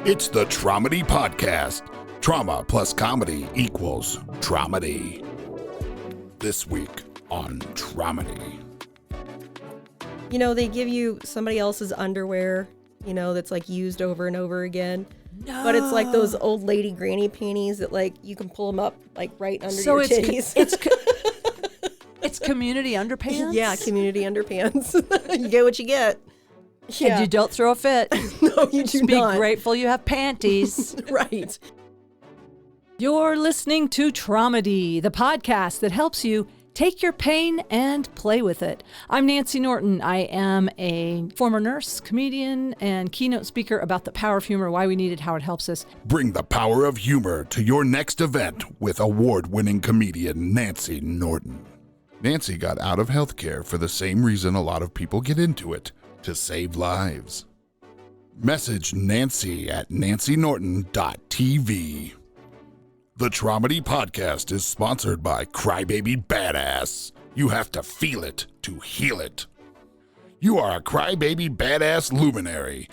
It's the Traumedy Podcast. Trauma plus comedy equals Traumedy. This week on Traumedy. You know, they give you somebody else's underwear, you know, that's like used over and over again. No. But it's like those old lady granny panties that like you can pull them up like right under your titties. It's community underpants? Yeah, community underpants. You get what you get. Yeah. And you don't throw a fit. No, you do not. Be grateful you have panties. Right. You're listening to Traumedy, the podcast that helps you take your pain and play with it. I'm Nancy Norton. I am a former nurse, comedian, and keynote speaker about the power of humor, why we need it, how it helps us. Bring the power of humor to your next event with award-winning comedian Nancy Norton. Nancy got out of healthcare for the same reason a lot of people get into it, to save lives. Message Nancy at nancynorton.tv. The Traumedy Podcast is sponsored by Crybaby Badass. You have to feel it to heal it. You are a Crybaby Badass luminary.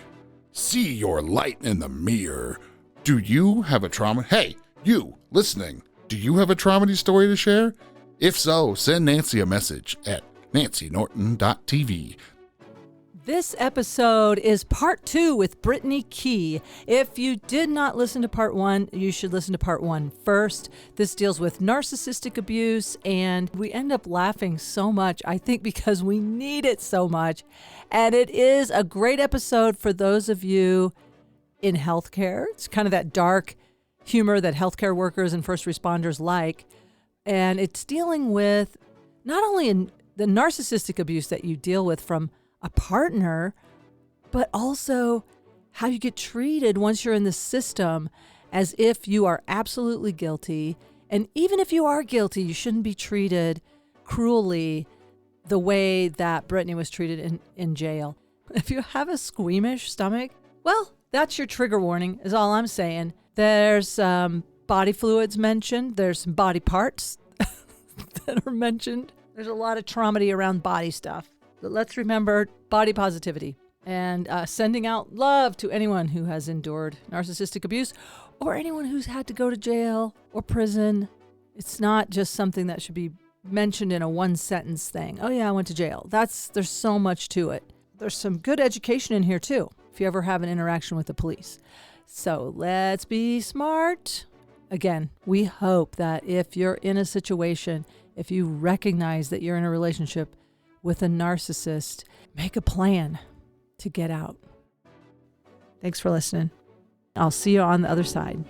See your light in the mirror. Do you have a trauma? Hey, you listening, do you have a Traumedy story to share? If so, send Nancy a message at nancynorton.tv. This episode is part 2 with Brittany Key. If you did not listen to part 1, you should listen to part 1 first. This deals with narcissistic abuse, and we end up laughing so much, I think because we need it so much. And it is a great episode for those of you in healthcare. It's kind of that dark humor that healthcare workers and first responders like. And it's dealing with not only the narcissistic abuse that you deal with from a partner, but also how you get treated once you're in the system as if you are absolutely guilty. And even if you are guilty, you shouldn't be treated cruelly the way that Brittany was treated in jail. If you have a squeamish stomach, well, that's your trigger warning is all I'm saying. There's body fluids mentioned. There's some body parts that are mentioned. There's a lot of traumedy around body stuff. But let's remember body positivity and sending out love to anyone who has endured narcissistic abuse or anyone who's had to go to jail or prison. It's not just something that should be mentioned in a one-sentence thing. Oh, yeah, I went to jail. There's so much to it. There's some good education in here, too, if you ever have an interaction with the police. So let's be smart. Again, we hope that if you're in a situation, if you recognize that you're in a relationship with a narcissist, make a plan to get out. Thanks for listening. I'll see you on the other side.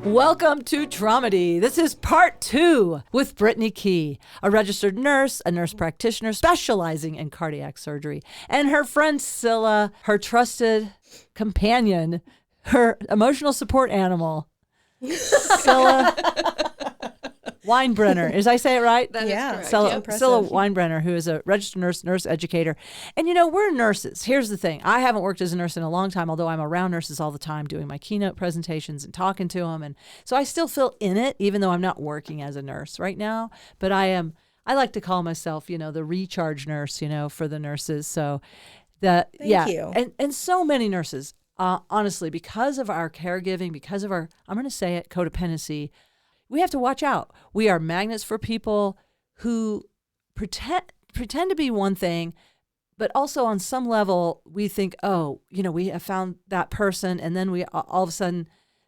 Welcome to Traumedy. This is part 2 with Brittany Key, a registered nurse, a nurse practitioner specializing in cardiac surgery, and her friend Scylla, her trusted companion, her emotional support animal, Scylla Weinbrenner. Is I say it right? That is correct. Scylla Weinbrenner, who is a registered nurse educator. And, you know, we're nurses. Here's the thing. I haven't worked as a nurse in a long time, although I'm around nurses all the time doing my keynote presentations and talking to them. And so I still feel in it, even though I'm not working as a nurse right now. But I like to call myself, you know, the recharge nurse, you know, for the nurses. So Thank you. And so many nurses, honestly, because of our caregiving, because of our, I'm going to say it, codependency, we have to watch out. We are magnets for people who pretend to be one thing, but also on some level we think, oh, you know, we have found that person, and then we all of a sudden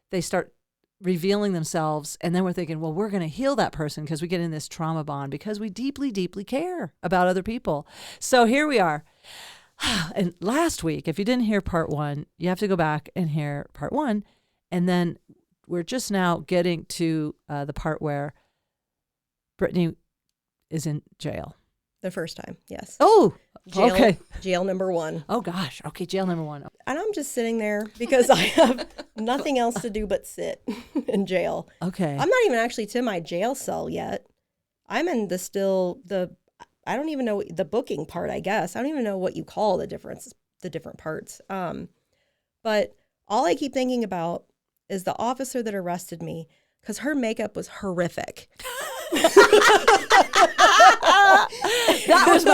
they start revealing themselves, and then we're thinking, well, we're going to heal that person because we get in this trauma bond because we deeply, deeply care about other people. So here we are. And last week, if you didn't hear part 1, you have to go back and hear part 1, and then we're just now getting to the part where Brittany is in jail. The first time, yes. Oh, jail, okay. Jail number 1. Oh, gosh. Okay, jail number 1. And I'm just sitting there because I have nothing else to do but sit in jail. Okay. I'm not even actually to my jail cell yet. I'm in I don't even know the booking part, I guess. I don't even know what you call the different parts. But all I keep thinking about is the officer that arrested me, because her makeup was horrific. That was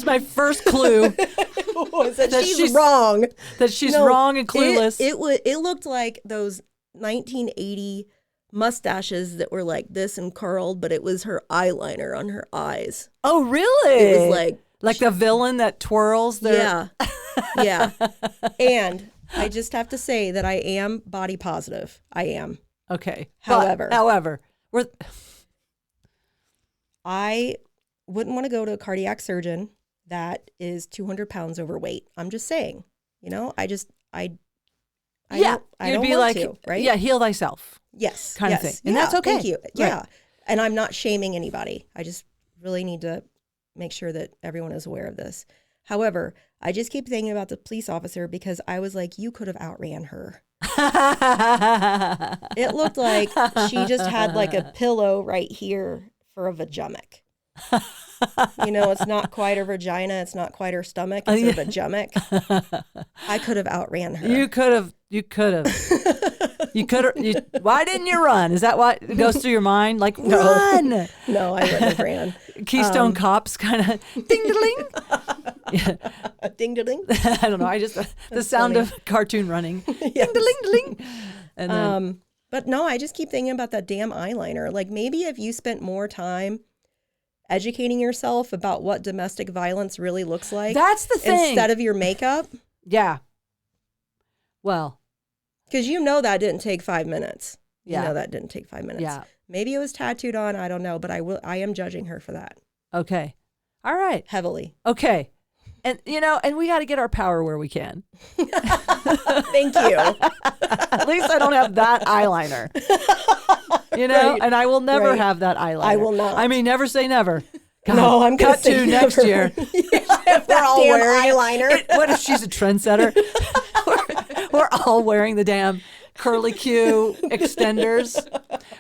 my first clue. that she's wrong. That she's wrong and clueless. It looked like those 1980 mustaches that were like this and curled, but it was her eyeliner on her eyes. Oh, really? It was like the villain that twirls their... Yeah. And I just have to say that I am body positive. I am. Okay. However, we're... I wouldn't want to go to a cardiac surgeon that is 200 pounds overweight. I'm just saying, I don't want to, right? Yeah, heal thyself. Yes. Kind of thing. And that's okay. Thank you. Right. Yeah. And I'm not shaming anybody. I just really need to make sure that everyone is aware of this. However, I just keep thinking about the police officer because I was like, you could have outran her. It looked like she just had like a pillow right here for a vagemic. It's not quite her vagina. It's not quite her stomach. It's her vagemic. I could have outran her. You could have. Why didn't you run? Is that what goes through your mind? Like, run. No, I wouldn't have ran. Keystone Cops kind of ding-a-ling. Yeah. Ding-a-ling. I don't know. The sound funny. of cartoon running. Yes. Ding-a-ling-a-ling. And then, but no, I just keep thinking about that damn eyeliner. Like maybe if you spent more time educating yourself about what domestic violence really looks like. That's the thing. Instead of your makeup. Yeah. Well. Because that didn't take 5 minutes. That didn't take 5 minutes. Yeah. Maybe it was tattooed on. I don't know. But I am judging her for that. Okay. All right. Heavily. Okay. And, and we got to get our power where we can. Thank you. At least I don't have that eyeliner. Right. And I will never Right. have that eyeliner. I will not. I mean, never say never. God, No, I'm cut to next year. If we're all wearing eyeliner. What if she's a trendsetter? we're all wearing the damn curly Q extenders.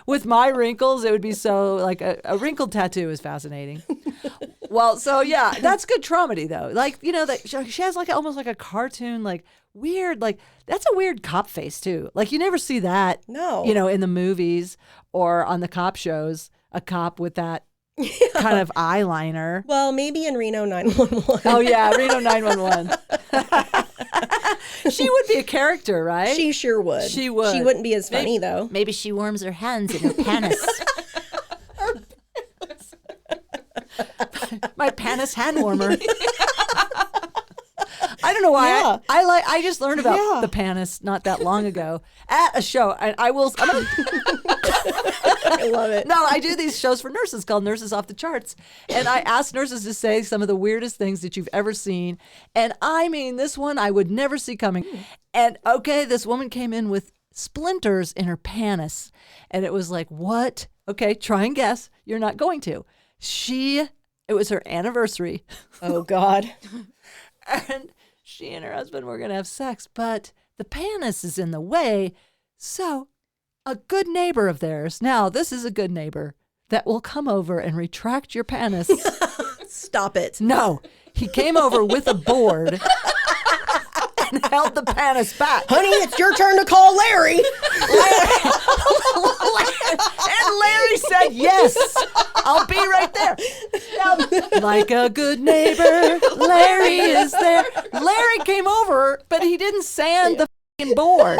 With my wrinkles, it would be so like a wrinkled tattoo is fascinating. Well, so yeah, that's good traumedy though. Like, that she has like almost like a cartoon, like weird, like that's a weird cop face too. Like you never see that, No. In the movies or on the cop shows, a cop with that kind of eyeliner. Well, maybe in Reno 911. Oh yeah, Reno 911. She would be a character, right? She sure would. She would. She wouldn't be as funny though. Maybe she warms her hands in her panis. My panis hand warmer. I don't know why. Yeah. I just learned about the panis not that long ago at a show. I love it. No, I do these shows for nurses called Nurses Off the Charts. And I ask nurses to say some of the weirdest things that you've ever seen. And I mean, this one I would never see coming. And okay, this woman came in with splinters in her panis. And it was like, what? Okay, try and guess. You're not going to. It was her anniversary. Oh, God. And she and her husband were going to have sex, but the panis is in the way. So a good neighbor of theirs, now this is a good neighbor, that will come over and retract your panis. Stop it. No, he came over with a board and held the panis back. Honey, it's your turn to call Larry. And Larry said, yes, I'll be right there. Now, like a good neighbor, Larry is there. Larry came over, but he didn't sand the f***ing board.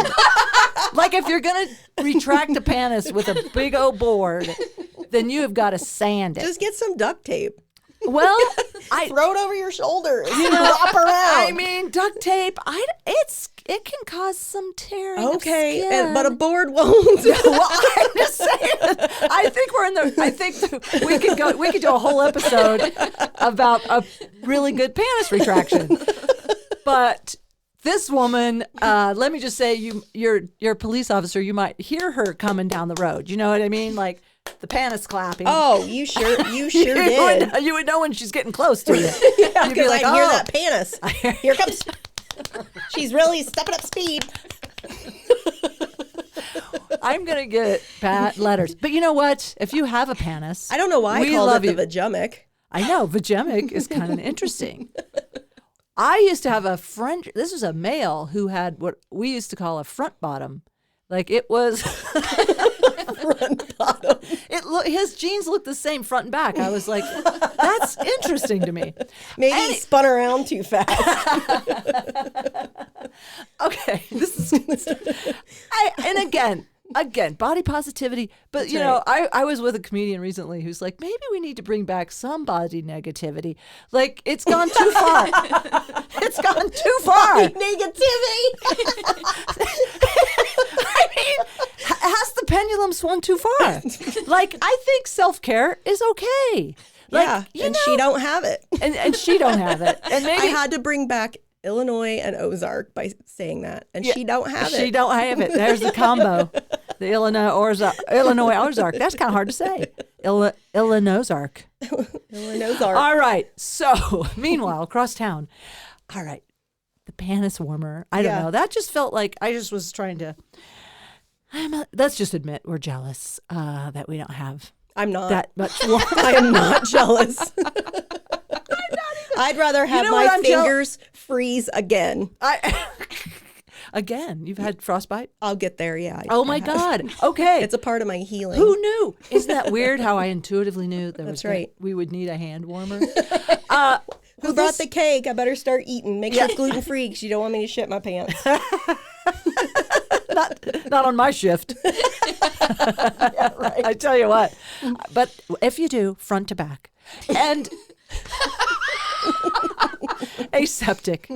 Like if you're going to retract a panis with a big old board, then you have got to sand it. Just get some duct tape. Well, throw it over your shoulders. Wrap around. I mean, duct tape. It can cause some tearing. Okay, of skin. but a board won't. Well, I'm just saying. I think we could do a whole episode about a really good panis retraction. But this woman, let me just say, you're a police officer. You might hear her coming down the road. You know what I mean? Like the panis clapping. Oh, you sure did. You would know when she's getting close to you. Yeah, You'd be like, I hear that panis. Here comes. She's really stepping up speed. I'm going to get bad letters. But you know what? If you have a panis. I don't know why I called it the vagemic. I know. Vagemic is kind of interesting. I used to have a friend. This was a male who had what we used to call a front bottom. Like it was. Front, bottom. His jeans look the same front and back. I was like, that's interesting to me. Maybe he spun around too fast. Okay, this is. And again, body positivity. But That's you know, I was with a comedian recently who's like, maybe we need to bring back some body negativity. Like, it's gone too far. It's gone too far. Body negativity. I mean, has the pendulum swung too far? Like, I think self-care is okay. Like, Yeah, you and know, she don't have it. and she don't have it. And maybe I had to bring back Illinois and Ozark by saying that, and she don't have it. She don't have it. There's the combo. The Illinois Ozark. That's kind of hard to say. Illinois Ozark. Illinois Ozark. All right. So, meanwhile, across town. All right. The Panis warmer. I don't know. That just felt like I just was trying to. Let's just admit we're jealous that we don't have. I'm not that much warmer. I am not jealous. I'd rather have my fingers freeze again. Again, you've had frostbite? I'll get there, yeah. Oh my God. Okay. It's a part of my healing. Who knew? Isn't that weird how I intuitively knew That's right. we would need a hand warmer? Who brought the cake? I better start eating. Make sure it's gluten-free because you don't want me to shit my pants. Not on my shift. Yeah, right. I tell you what. But if you do, front to back. And aseptic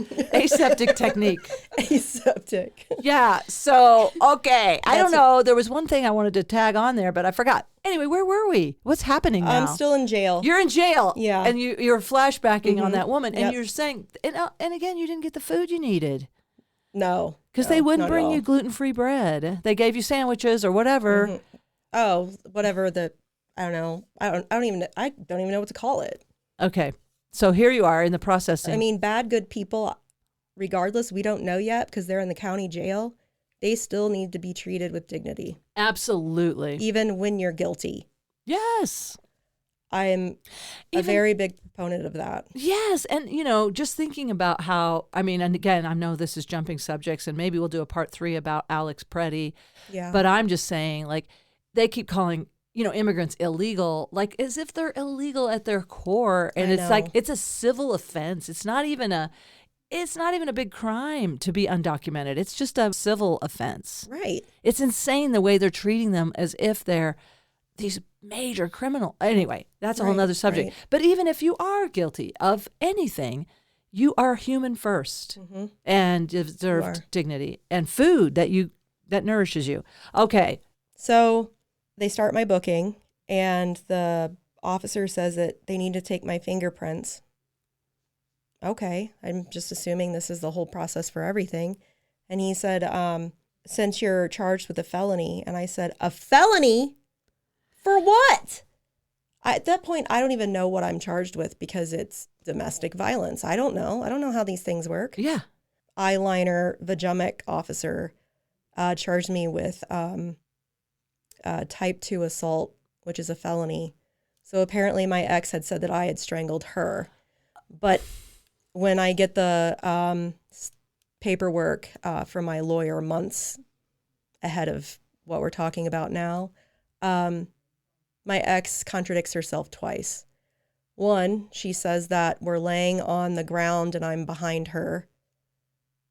technique. Aseptic. Yeah. So, okay. I don't know. There was one thing I wanted to tag on there, but I forgot. Anyway, where were we? What's happening now? I'm still in jail. You're in jail. Yeah. And you're flashbacking on that woman. And Yep. you're saying, and again, you didn't get the food you needed. No. Because No, they wouldn't not at bring all. you gluten-free bread. They gave you sandwiches or whatever. Mhm. Oh, whatever I don't know. I don't even know what to call it. Okay. So here you are in the processing. I mean, bad, good people, regardless, we don't know yet because they're in the county jail. They still need to be treated with dignity, Absolutely. even when you're guilty. Yes. I'm a very big proponent of that. Yes. And, you know, just thinking about how, I mean, and again, I know this is jumping subjects and maybe we'll do a part 3 about Alex Preddy. Yeah. But I'm just saying, like, they keep calling, you know, immigrants illegal, like as if they're illegal at their core. And it's like, it's a civil offense. It's not even a big crime to be undocumented. It's just a civil offense. Right. It's insane the way they're treating them as if they're these major criminal. Anyway, that's a whole nother subject. Right. But even if you are guilty of anything, you are human first and deserve dignity and food that nourishes you. Okay. So they start my booking and the officer says that they need to take my fingerprints. Okay. I'm just assuming this is the whole process for everything. And he said, since you're charged with a felony. And I said, a felony? For what? At that point, I don't even know what I'm charged with because it's domestic violence. I don't know. I don't know how these things work. Yeah. Eyeliner Vajamic officer charged me with type 2 assault, which is a felony. So apparently my ex had said that I had strangled her. But when I get the paperwork from my lawyer months ahead of what we're talking about now, my ex contradicts herself twice. One, she says that we're laying on the ground and I'm behind her,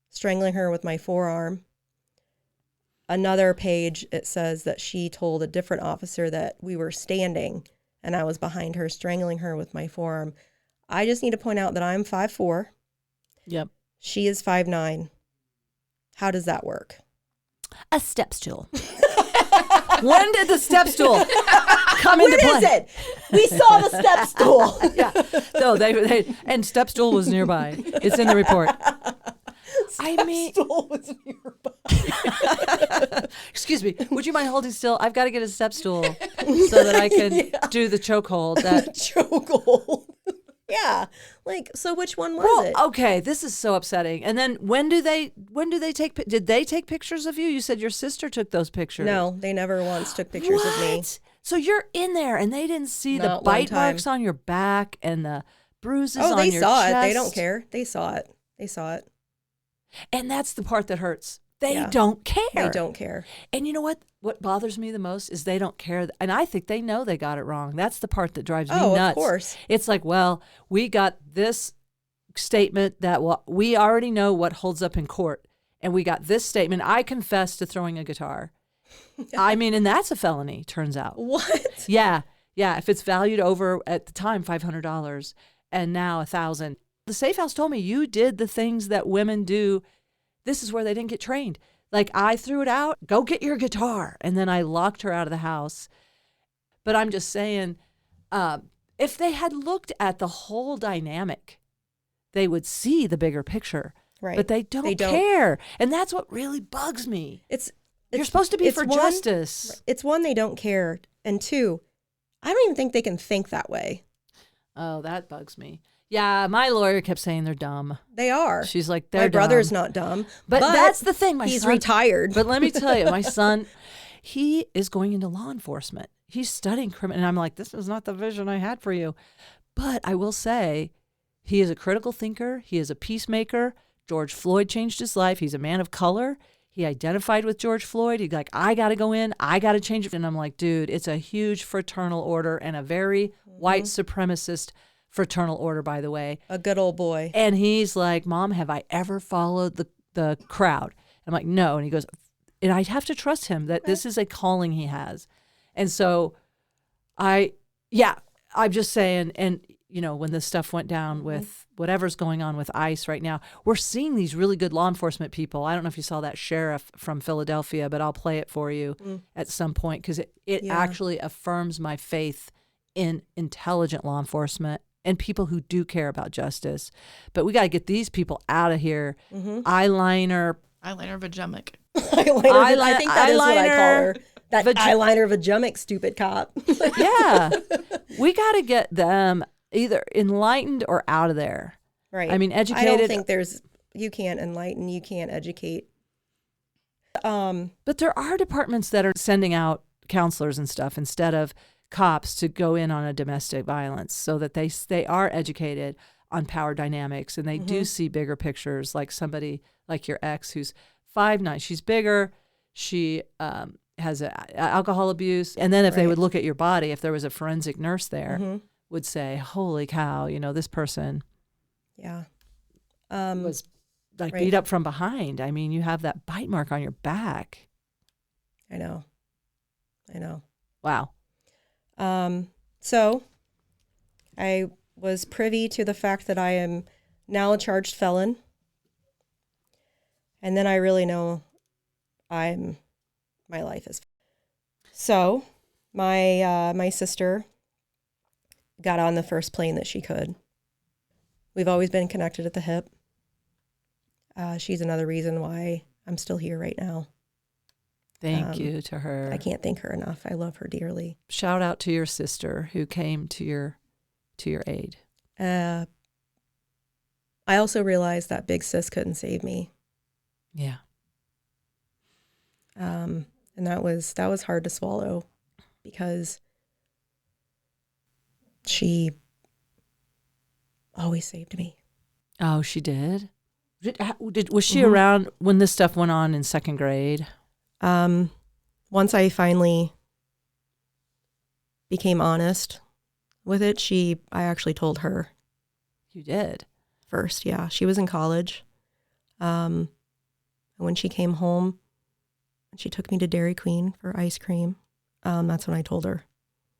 strangling her with my forearm. Another page, it says that she told a different officer that we were standing and I was behind her, strangling her with my forearm. I just need to point out that I'm 5'4". Yep. She is 5'9". How does that work? A step stool. When did the step stool come into play? Where is it? We saw the step stool. Yeah. No, they and step stool was nearby. It's in the report. Step stool was nearby. Excuse me. Would you mind holding still? I've got to get a step stool so that I can do the chokehold. Chokehold. Yeah. Like, so which one was it? Okay, this is so upsetting. And then did they take pictures of you? You said your sister took those pictures. No, they never once took pictures of me. So you're in there and they didn't see Not the bite one time. marks on your back and the bruises on your chest. They saw it. They don't care. They saw it. And that's the part that hurts. They don't care. They don't care. And you know what? What bothers me the most is they don't care. And I think they know they got it wrong. That's the part that drives me nuts. Oh, of course. It's like, well, we got this statement that we already know what holds up in court. And we got this statement. I confess to throwing a guitar. I mean, and that's a felony, turns out. What? Yeah. Yeah. If it's valued over at the time, $500 and now $1,000. The safe house told me you did the things that women do. This is where they didn't get trained. Like, I threw it out, go get your guitar. And then I locked her out of the house. But I'm just saying, if they had looked at the whole dynamic, they would see the bigger picture. Right. But they don't care. And that's what really bugs me. You're supposed to be for justice. It's one, they don't care. And two, I don't even think they can think that way. Oh, that bugs me. Yeah, my lawyer kept saying they're dumb. They are. She's like, they're my dumb. brother's not dumb. But that's the thing. He's retired. But let me tell you, my son, he is going into law enforcement. He's studying criminal. And I'm like, this is not the vision I had for you. But I will say, he is a critical thinker. He is a peacemaker. George Floyd changed his life. He's a man of color. He identified with George Floyd. He's like, I got to go in. I got to change it. And I'm like, dude, it's a huge fraternal order and a very white supremacist fraternal order, by the way. A good old boy. And he's like, Mom, have I ever followed the crowd? I'm like, no. And he goes, and I have to trust him that this is a calling he has. And so I'm just saying, and you know, when this stuff went down with whatever's going on with ICE right now, we're seeing these really good law enforcement people. I don't know if you saw that sheriff from Philadelphia, but I'll play it for you at some point because it actually affirms my faith in intelligent law enforcement and people who do care about justice. But we got to get these people out of here. Eyeliner vagemic. I think that is what I call her. That eyeliner vagemic stupid cop. Yeah. We got to get them either enlightened or out of there. Right. I mean, educated. I don't think you can't enlighten, you can't educate. But there are departments that are sending out counselors and stuff instead of cops to go in on a domestic violence so that they are educated on power dynamics and they do see bigger pictures, like somebody like your ex who's 5'9". She's bigger. She has alcohol abuse. And then if they would look at your body, if there was a forensic nurse there, would say, holy cow, you know, this person was like beat up from behind. I mean, you have that bite mark on your back. I know. Wow. So I was privy to the fact that I am now a charged felon. And then I really know my life is. So my sister got on the first plane that she could. We've always been connected at the hip. She's another reason why I'm still here right now. Thank you to her. I can't thank her enough. I love her dearly. Shout out to your sister who came to your aid. I also realized that big sis couldn't save me. Yeah. And that was hard to swallow because she always saved me. Oh, she did? Was she around when this stuff went on in second grade? Once I finally became honest with it, I actually told her. You did? First, yeah. She was in college. And when she came home, she took me to Dairy Queen for ice cream. That's when I told her.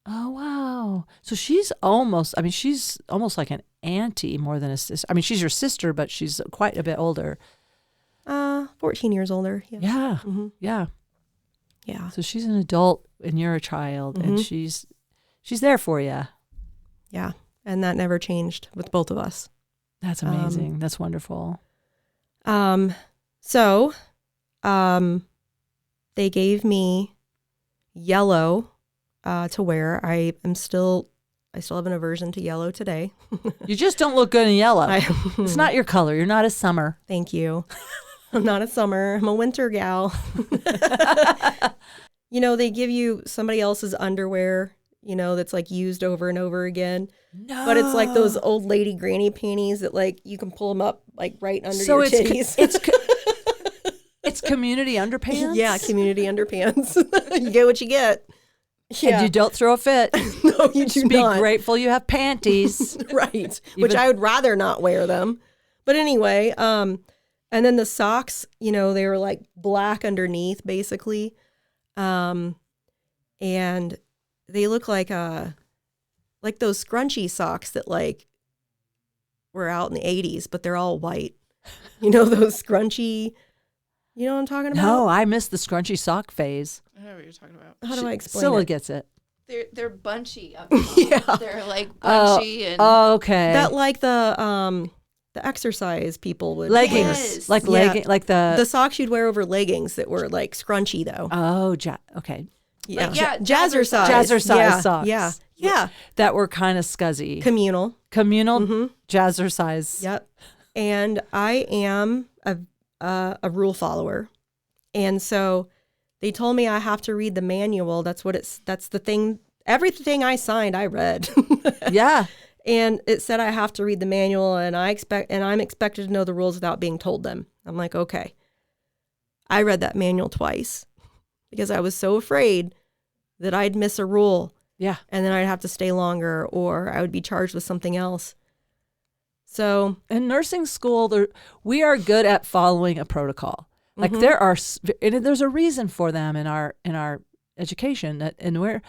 Oh, wow. So she's almost like an auntie more than a sister. I mean, she's your sister, but she's quite a bit older. 14 years older. Yes. Yeah. Yeah. Yeah. So she's an adult and you're a child and she's there for you. Yeah. And that never changed with both of us. That's amazing. That's wonderful. So they gave me yellow to wear. I still have an aversion to yellow today. You just don't look good in yellow. It's not your color. You're not a summer. Thank you. I'm not a summer. I'm a winter gal. You know, they give you somebody else's underwear, you know, that's like used over and over again. No. But it's like those old lady granny panties that like you can pull them up like right under your titties. It's Just community underpants? Yeah, community underpants. You get what you get. Yeah. And you don't throw a fit. No, you do Just be not. grateful you have panties. Right. Which I would rather not wear them. But anyway, and then the socks, you know, they were like black underneath basically. And they look like those scrunchy socks that like were out in the 80s, but they're all white. You know, those scrunchy, you know what I'm talking about? No, I missed the scrunchy sock phase. I know what you're talking about. How do I explain Scylla it? gets it. They're bunchy up top. Yeah. They're like bunchy and Okay. That like the exercise people would leggings. Yes. Like Yeah. legging, like the socks you'd wear over leggings that were like scrunchy though. Okay. Yeah. Like, yeah, Jazzercise. Jazzercise yeah. socks. Yeah. Yeah. That were kind of scuzzy. Communal. Communal jazzercise. Yep. And I am a rule follower. And so they told me I have to read the manual. That's the thing. Everything I signed, I read. Yeah. And it said I have to read the manual and I'm expected to know the rules without being told them. I'm like, okay. I read that manual twice because I was so afraid that I'd miss a rule. Yeah. And then I'd have to stay longer or I would be charged with something else. So In nursing school, we are good at following a protocol. Like there's a reason for them in our education, and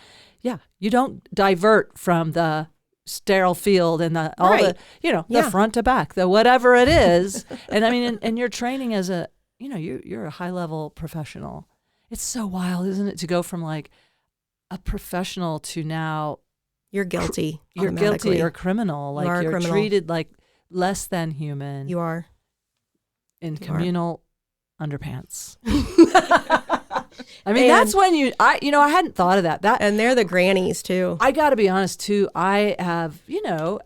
you don't divert from the sterile field and Right. the front to back, the whatever it is. And I mean, and you're training as you're a high level professional. It's so wild, isn't it, to go from like a professional to now you're guilty. you're automatically. guilty or criminal. Like are a you're criminal. treated like less than human You are. in are. communal underpants. I mean, that's when I hadn't thought of that. And they're the grannies too. I got to be honest too. I have,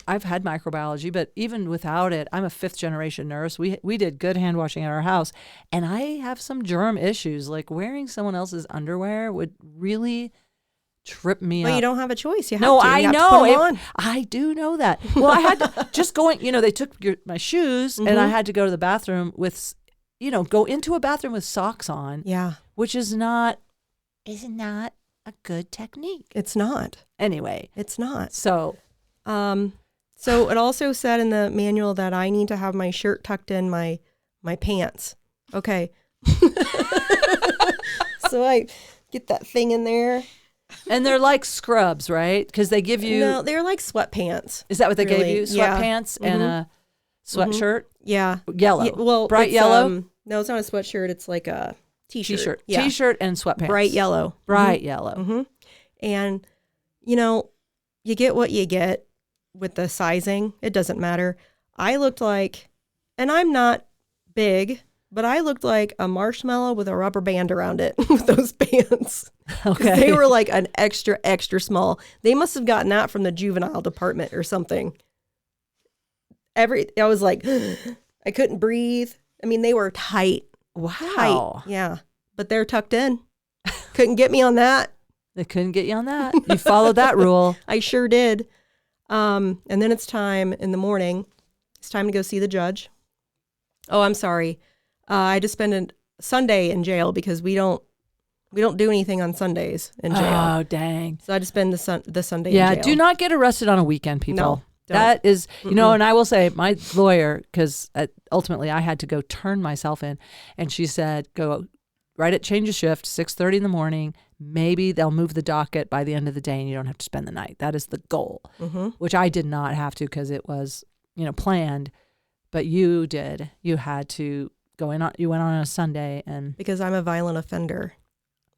I've had microbiology, but even without it, I'm a 5th generation nurse. We did good hand washing at our house, and I have some germ issues. Like wearing someone else's underwear would really trip me up. But you don't have a choice. You have No, to. You I have to know. put 'em on. I do know that. Well, I had to just going. They took my shoes, and I had to go to the bathroom with, go into a bathroom with socks on. Yeah. Which is not a good technique. It's not. Anyway, It's not. so So it also said in the manual that I need to have my shirt tucked in my pants. Okay. So I get that thing in there. and they're like scrubs, right? Because they give you. No, they're like sweatpants. Is that what they gave really. you? Yeah. Sweatpants and a sweatshirt, Yeah. yellow, Yeah, well, bright it's, yellow, no, it's not a sweatshirt. It's like a t-shirt. t-shirt, Yeah. t-shirt and sweatpants, Bright yellow. bright yellow. Mm-hmm. And, you get what you get with the sizing. It doesn't matter. I looked like, and I'm not big, but I looked like a marshmallow with a rubber band around it with those pants. Okay, They were like an extra, extra small. They must have gotten that from the juvenile department or something. I was like, I couldn't breathe. I mean, they were tight. wow. Tight. Yeah. But they're tucked in. Couldn't get me on that. They couldn't get you on that. You followed that rule. I sure did. And then it's time in the morning. It's time to go see the judge. Oh, I'm sorry. I had to spend a Sunday in jail because we don't do anything on Sundays in jail. Oh, dang. So I had to spend the Sunday Yeah, in jail. do not get arrested on a weekend, people. No, don't. That is, and I will say, my lawyer, because ultimately I had to go turn myself in, and she said, go right at change of shift, 6:30 in the morning. Maybe they'll move the docket by the end of the day and you don't have to spend the night. That is the goal, which I did not have to because it was, planned. But you did. You had to go in. You went on a Sunday and. Because I'm a violent offender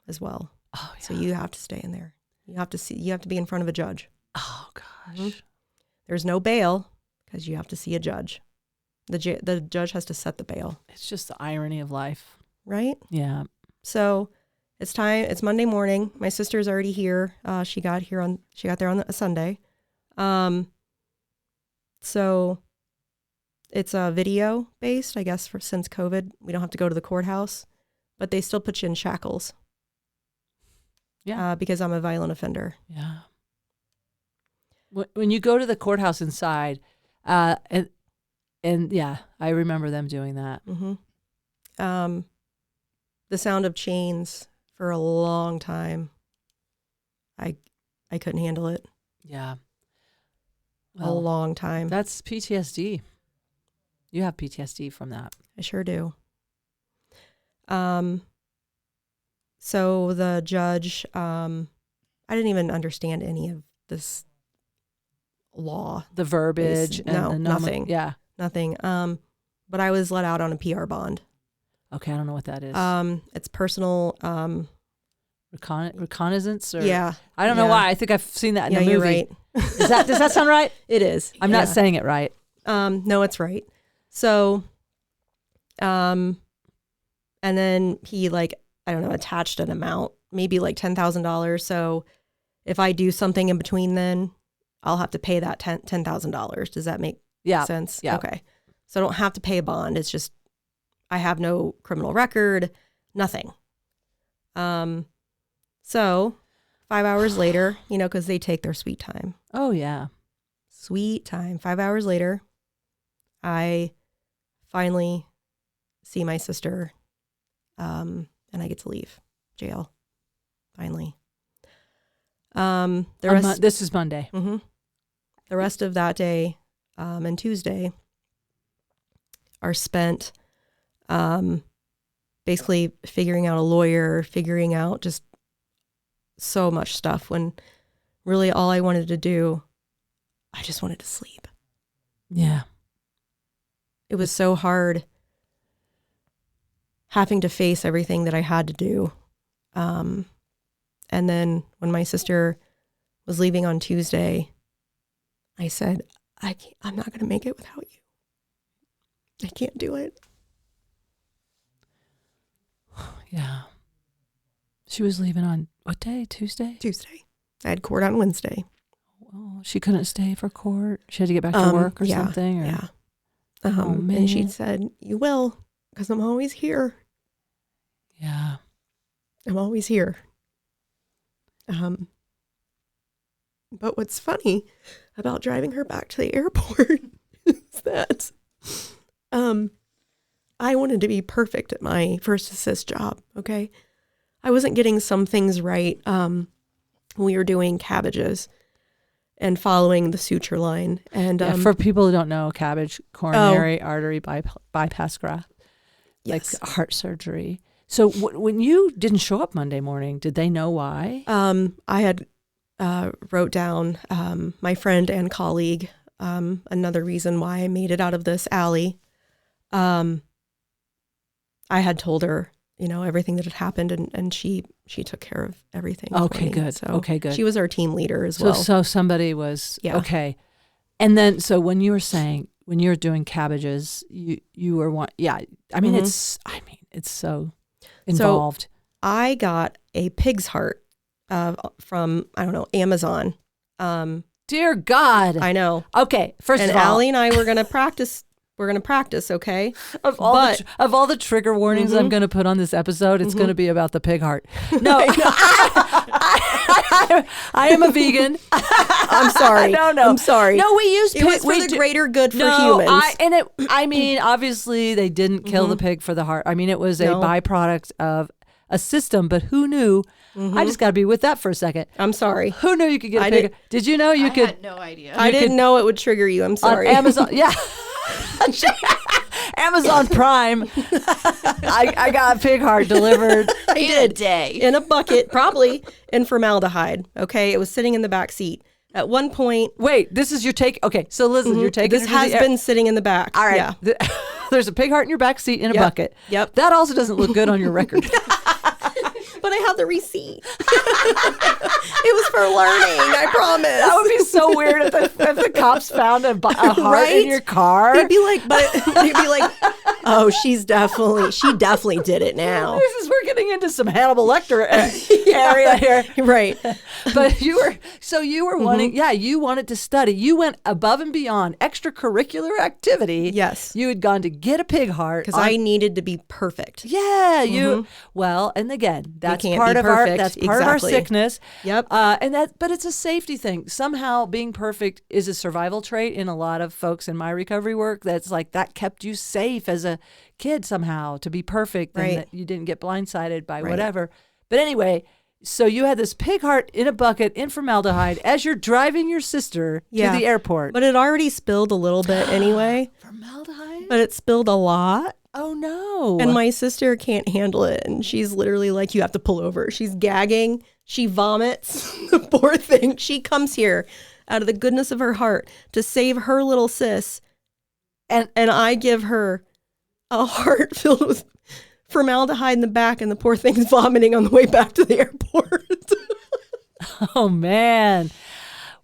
as well. Oh, yeah. So you have to stay in there. You have to be in front of a judge. Oh, gosh. There's no bail because you have to see a judge. The judge has to set the bail, It's just the irony of life. right? Yeah. So it's time. It's Monday morning. My sister's already here. She got there on a Sunday. So it's video based, I guess, since COVID. We don't have to go to the courthouse, but they still put you in shackles. Yeah. Because I'm a violent offender. Yeah. When you go to the courthouse inside, and yeah, I remember them doing that. Mm-hmm. the sound of chains for a long time. I couldn't handle it. Yeah. A long time. That's PTSD. You have PTSD from that. I sure do. So the judge, I didn't even understand any of this law. The verbiage. Nothing. Yeah. Nothing. But I was let out on a PR bond. Okay, I don't know what that is. It's personal. Reconnaissance? Or, yeah. I don't know why. I think I've seen that in a movie. You're right. Does that sound right? It is. I'm not saying it right. No, it's right. So, and then he attached an amount, maybe like $10,000. So if I do something in between then, I'll have to pay that $10,000. Does that make sense? Yeah. Okay. So I don't have to pay a bond. It's just, I have no criminal record, nothing. So 5 hours later, because they take their sweet time. Oh, yeah. Sweet time. 5 hours later, I finally see my sister, and I get to leave jail. Finally. This is Monday. Mm-hmm. The rest of that day and Tuesday are spent basically figuring out a lawyer, figuring out just so much stuff, when really all I wanted to do, I just wanted to sleep. Yeah. It was so hard having to face everything that I had to do. And then when my sister was leaving on Tuesday, I said, I'm not going to make it without you. I can't do it. Yeah. She was leaving on what day? Tuesday? Tuesday. I had court on Wednesday. Oh, she couldn't stay for court. She had to get back to work or something? Or? Yeah. Oh, man. And she said, you will, because I'm always here. Yeah. I'm always here. But what's funny about driving her back to the airport is that I wanted to be perfect at my first assist job, okay? I wasn't getting some things right when we were doing cabbages and following the suture line. And for people who don't know, cabbage, coronary artery bypass graft, yes. like heart surgery. So when you didn't show up Monday morning, did they know why? I had wrote down my friend and colleague, another reason why I made it out of this alley. I had told her, everything that had happened, and she took care of everything. Okay, good. So okay, good. She was our team leader as well. So somebody was, okay. And then, so when you were doing cabbages, you were one, I mean, Mm-hmm. it's so involved. So I got a pig's heart from, Amazon. Dear God. I know. Okay, first and of all. Allie and I were going to practice. We're going to practice, okay? Of all the trigger warnings I'm going to put on this episode, it's going to be about the pig heart. No, I am a vegan. I'm sorry. No. I'm sorry. No, we use pig. It was for the greater good for humans. I mean, obviously they didn't kill the pig for the heart. I mean, it was a byproduct of a system, but who knew? I just got to be with that for a second. I'm sorry. Who knew you could get a pig? Did you know you could? I had no idea. I didn't know it would trigger you. I'm sorry. On Amazon, yeah. Amazon Prime. I got a pig heart delivered. I did. Day. In a bucket, probably in formaldehyde. Okay. It was sitting in the back seat. At one point. Wait, this is your take. Okay. So listen, you're taking this has been sitting in the back. All right. Yeah. There's a pig heart in your back seat in a bucket. Yep. That also doesn't look good on your record. But I have the receipt. It was for learning, I promise. That would be so weird if the cops found a heart in your car. They'd be like, oh, she definitely did it now. We're getting into some Hannibal Lecter area here. Right. But you were wanting, you wanted to study. You went above and beyond extracurricular activity. Yes. You had gone to get a pig heart. Because I needed to be perfect. Yeah, and again, that's part of our sickness. Yep. But it's a safety thing. Somehow being perfect is a survival trait in a lot of folks in my recovery work. That's like, that kept you safe as a kid somehow to be perfect and Right. that you didn't get blindsided by Right. whatever. But anyway, so you had this pig heart in a bucket in formaldehyde as you're driving your sister Yeah. to the airport. But it already spilled a little bit anyway. Formaldehyde? But it spilled a lot. Oh no. And my sister can't handle it. And she's literally like, you have to pull over. She's gagging. She vomits. The poor thing. She comes here out of the goodness of her heart to save her little sis. And I give her a heart filled with formaldehyde in the back, and the poor thing's vomiting on the way back to the airport. Oh man.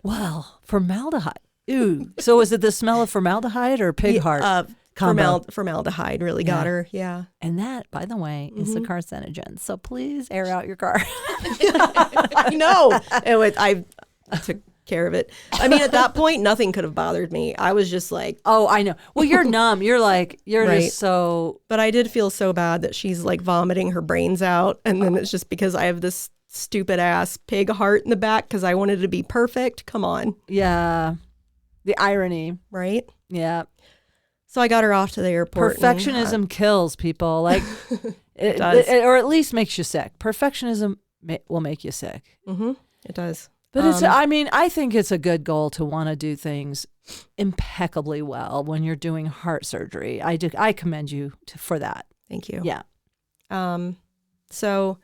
Well, formaldehyde. Ooh. So is it the smell of formaldehyde or pig heart? Combo. Formaldehyde really got her. Yeah. And that, by the way, is a carcinogen. So please air out your car. I know. I took care of it. I mean, at that point, nothing could have bothered me. I was just like, Oh, I know. Well, you're numb. You're like, you're Right. just so. but I did feel so bad that she's like vomiting her brains out. And then it's just because I have this stupid ass pig heart in the back because I wanted to be perfect. Come on. Yeah. The irony. Right. Yeah. So I got her off to the airport. Perfectionism kills people. Like, it does. or at least makes you sick. Perfectionism will make you sick. It does. But it's, I mean, I think it's a good goal to want to do things impeccably well when you're doing heart surgery. I commend you for that. Thank you. Yeah. So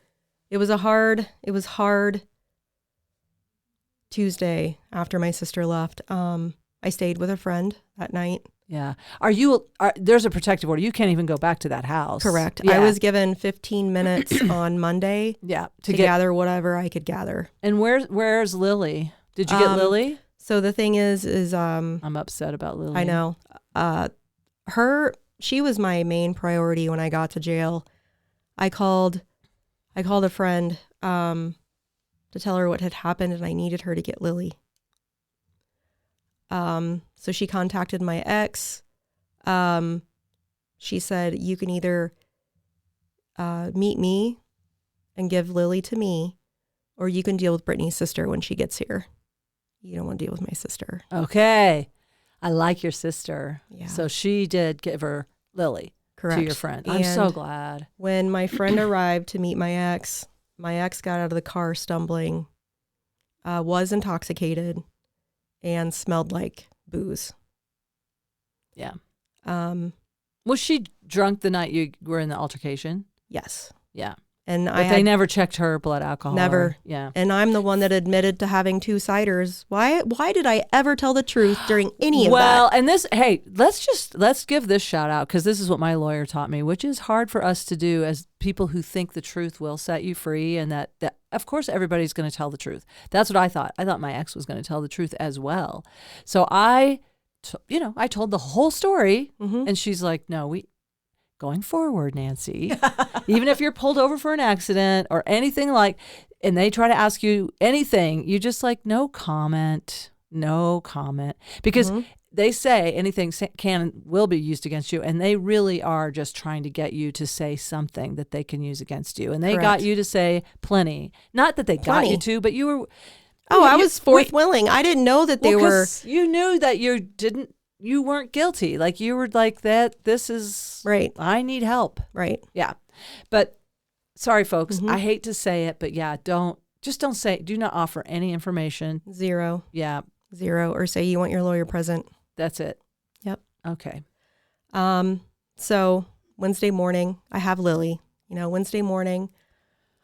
it was hard Tuesday after my sister left. I stayed with a friend that night. Yeah. There's a protective order. You can't even go back to that house. Correct. Yeah. I was given 15 minutes on Monday Yeah. to gather whatever I could gather. And where's Lily? Did you get Lily? So the thing is I'm upset about Lily. I know, she was my main priority when I got to jail. I called a friend, to tell her what had happened, and I needed her to get Lily. So she contacted my ex. She said, you can either meet me and give Lily to me, or you can deal with Brittany's sister when she gets here. You don't want to deal with my sister. Okay. I like your sister. Yeah. So she did give her Lily Correct. to your friend. I'm so glad. When my friend arrived to meet my ex got out of the car stumbling, was intoxicated, and smelled like booze. Yeah. Um, Was she drunk the night you were in the altercation? yes. Yeah. And But they never checked her blood alcohol. Never. Yeah. And I'm the one that admitted to having 2 ciders. Why did I ever tell the truth during any of that? Well, and this, hey, let's give this shout out, because this is what my lawyer taught me, which is hard for us to do as people who think the truth will set you free, and that of course everybody's going to tell the truth. That's what I thought. I thought my ex was going to tell the truth as well. So I told the whole story, and she's like, no, going forward, Nancy, even if you're pulled over for an accident or anything and they try to ask you anything, you just like, no comment, because they say anything can and will be used against you. And they really are just trying to get you to say something that they can use against you. And they Correct. got you to say plenty. Not that they got you to, but you were. Oh, I was willing. I didn't know that they were. You knew that you weren't guilty. Like you were like that. This is Right. I need help. Right. Yeah. But sorry, folks. I hate to say it, but yeah, do not offer any information. 0. Yeah. 0. Or say you want your lawyer present. That's it. Yep. Okay. So Wednesday morning, I have Lily. Wednesday morning,